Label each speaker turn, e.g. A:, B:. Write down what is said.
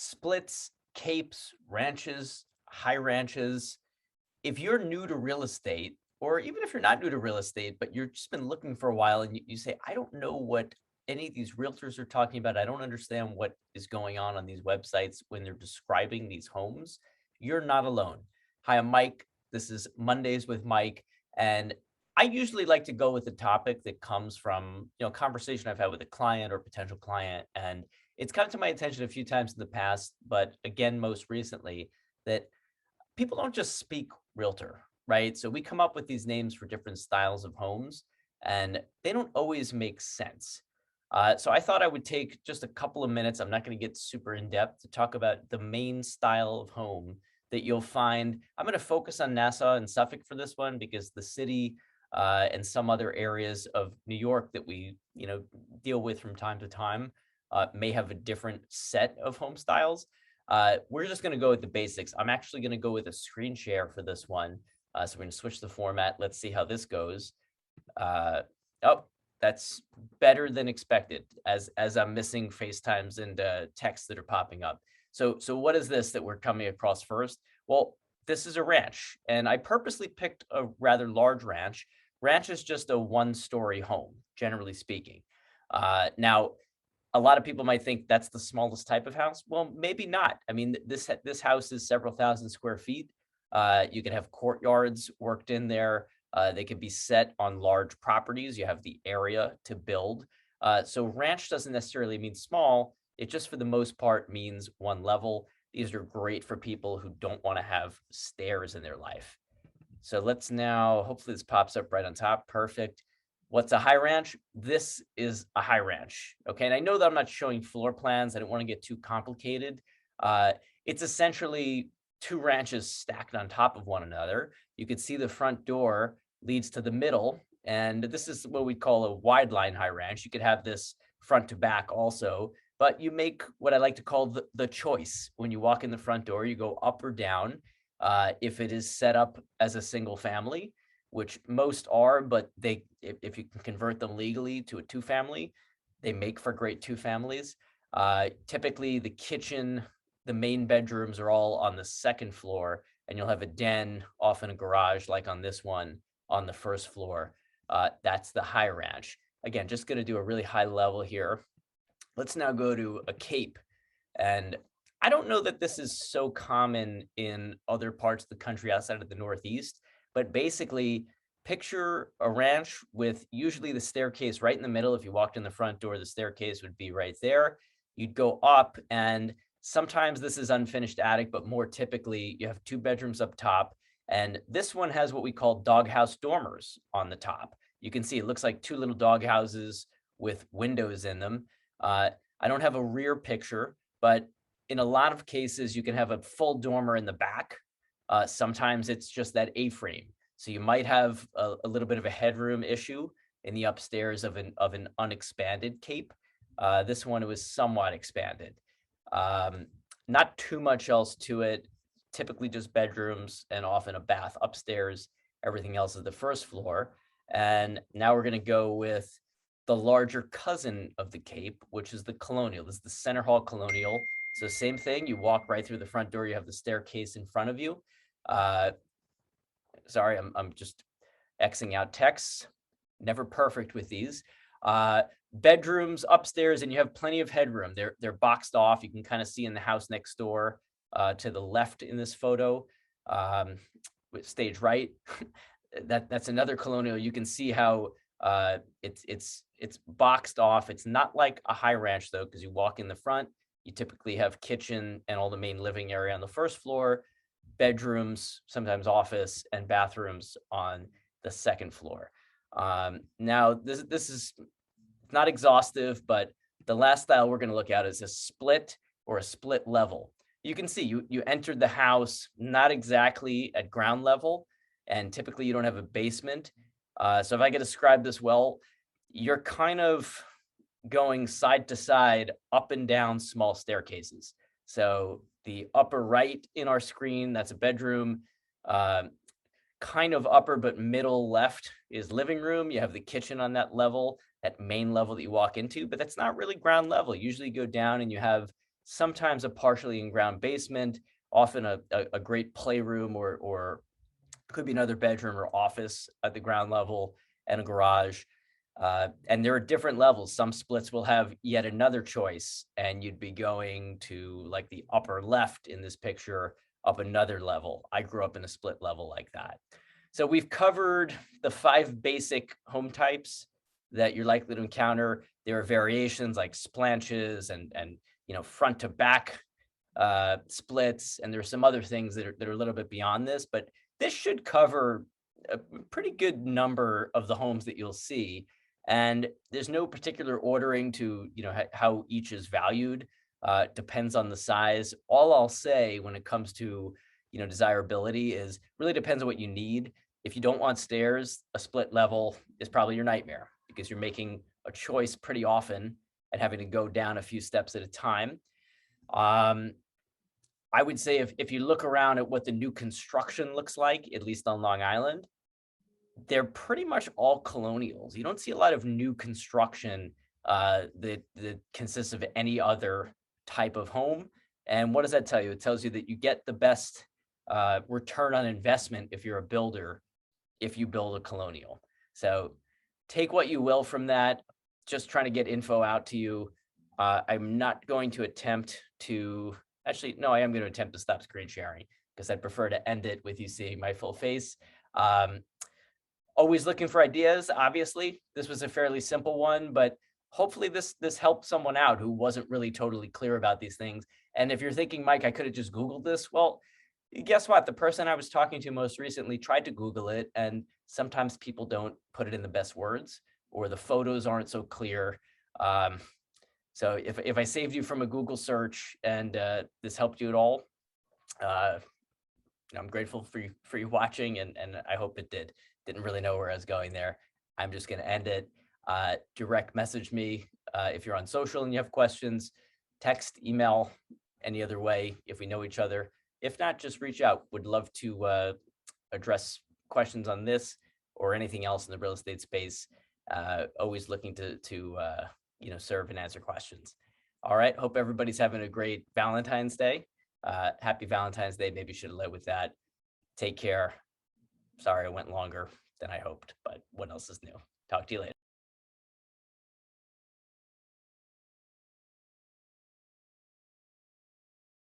A: Splits, capes, ranches, high ranches. If you're new to real estate, or even if you're not new to real estate, but you've just been looking for a while and you say, I don't know what any of these realtors are talking about. I don't understand what is going on these websites when they're describing these homes. You're not alone. Hi, I'm Mike. This is Mondays with Mike. And I usually like to go with a topic that comes from, conversation I've had with a client or potential client. And it's come to my attention a few times in the past, but again, most recently, that people don't just speak realtor, right? So we come up with these names for different styles of homes, and they don't always make sense. So I thought I would take just a couple of minutes. I'm not going to get super in depth to talk about the main style of home that you'll find. I'm going to focus on Nassau and Suffolk for this one because the city and some other areas of New York that we, deal with from time to time may have a different set of home styles. We're just going to go with the basics. I'm actually going to go with a screen share for this one. So we're going to switch the format. Let's see how this goes. Oh, that's better than expected as I'm missing FaceTimes and texts that are popping up. So what is this that we're coming across first? Well, this is a ranch, and I purposely picked a rather large ranch. Ranch is just a one-story home, generally speaking. Now, a lot of people might think that's the smallest type of house. Well, maybe not. I mean, this house is several thousand square feet. You can have courtyards worked in there. They can be set on large properties. You have the area to build. So ranch doesn't necessarily mean small. It just, for the most part, means one level. These are great for people who don't want to have stairs in their life. So let's now, hopefully this pops up right on top. Perfect. What's a high ranch? This is a high ranch. Okay. And I know that I'm not showing floor plans. I don't want to get too complicated. It's essentially two ranches stacked on top of one another. You can see the front door leads to the middle. And this is what we call a wide line high ranch. You could have this front to back also, but you make what I like to call the choice. When you walk in the front door, you go up or down. If it is set up as a single family, which most are, but if you can convert them legally to a two family, they make for great two families. Typically the kitchen, the main bedrooms are all on the second floor, and you'll have a den, often a garage like on this one on the first floor. That's the high ranch. Again, just going to do a really high level here. Let's now go to a cape. And I don't know that this is so common in other parts of the country outside of the Northeast, but basically picture a ranch with usually the staircase right in the middle. If you walked in the front door, the staircase would be right there. You'd go up, and sometimes this is unfinished attic, but more typically you have two bedrooms up top. And this one has what we call doghouse dormers on the top. You can see it looks like two little dog houses with windows in them. I don't have a rear picture, but in a lot of cases, you can have a full dormer in the back. Sometimes it's just that A-frame. So you might have a little bit of a headroom issue in the upstairs of an unexpanded cape. This one was somewhat expanded. Not too much else to it. Typically just bedrooms and often a bath upstairs. Everything else is the first floor. And now we're going to go with the larger cousin of the cape, which is the Colonial. This is the center hall Colonial. So same thing, you walk right through the front door, you have the staircase in front of you. Sorry, I'm just Xing out texts. Never perfect with these. Bedrooms upstairs, and you have plenty of headroom. They're boxed off. You can kind of see in the house next door to the left in this photo, with stage right. That's another Colonial. You can see how it's boxed off. It's not like a high ranch though, because you walk in the front. You typically have kitchen and all the main living area on the first floor, bedrooms, sometimes office, and bathrooms on the second floor. Now, this is not exhaustive, but the last style we're going to look at is a split or a split level. You can see you entered the house not exactly at ground level, and typically you don't have a basement. So if I could describe this well, you're kind of going side to side, up and down small staircases. So the upper right in our screen, that's a bedroom. Kind of upper but middle left is living room. You have the kitchen on that level, that main level that you walk into, but that's not really ground level. Usually you go down and you have sometimes a partially in-ground basement, often a great playroom or could be another bedroom or office at the ground level and a garage. And there are different levels. Some splits will have yet another choice, and you'd be going to like the upper left in this picture up another level. I grew up in a split level like that. So we've covered the 5 basic home types that you're likely to encounter. There are variations like splanches and front to back splits, and there's some other things that are a little bit beyond this, but this should cover a pretty good number of the homes that you'll see. And there's no particular ordering to how each is valued. Depends on the size. All I'll say when it comes to desirability is really depends on what you need. If you don't want stairs, a split level is probably your nightmare because you're making a choice pretty often and having to go down a few steps at a time. Um, I would say if you look around at what the new construction looks like, at least on Long Island, they're pretty much all colonials. You don't see a lot of new construction that consists of any other type of home. And what does that tell you? It tells you that you get the best return on investment if you're a builder, if you build a colonial. So take what you will from that. Just trying to get info out to you. I'm not going to attempt to, actually, no, I am going to attempt to stop screen sharing because I'd prefer to end it with you seeing my full face. Always looking for ideas. Obviously, this was a fairly simple one, but hopefully this helped someone out who wasn't really totally clear about these things. And if you're thinking, Mike, I could have just Googled this. Well, guess what? The person I was talking to most recently tried to Google it, and sometimes people don't put it in the best words, or the photos aren't so clear. Um, so if I saved you from a Google search and this helped you at all, uh, I'm grateful for you watching, and I hope it did. Didn't really know where I was going there. I'm just going to end it. Direct message me if you're on social and you have questions. Text, email, any other way if we know each other. If not, just reach out. Would love to address questions on this or anything else in the real estate space. Always looking to serve and answer questions. All right. Hope everybody's having a great Valentine's Day. Happy Valentine's Day. Maybe should have led with that. Take care. Sorry, I went longer than I hoped, but what else is new? Talk to you later.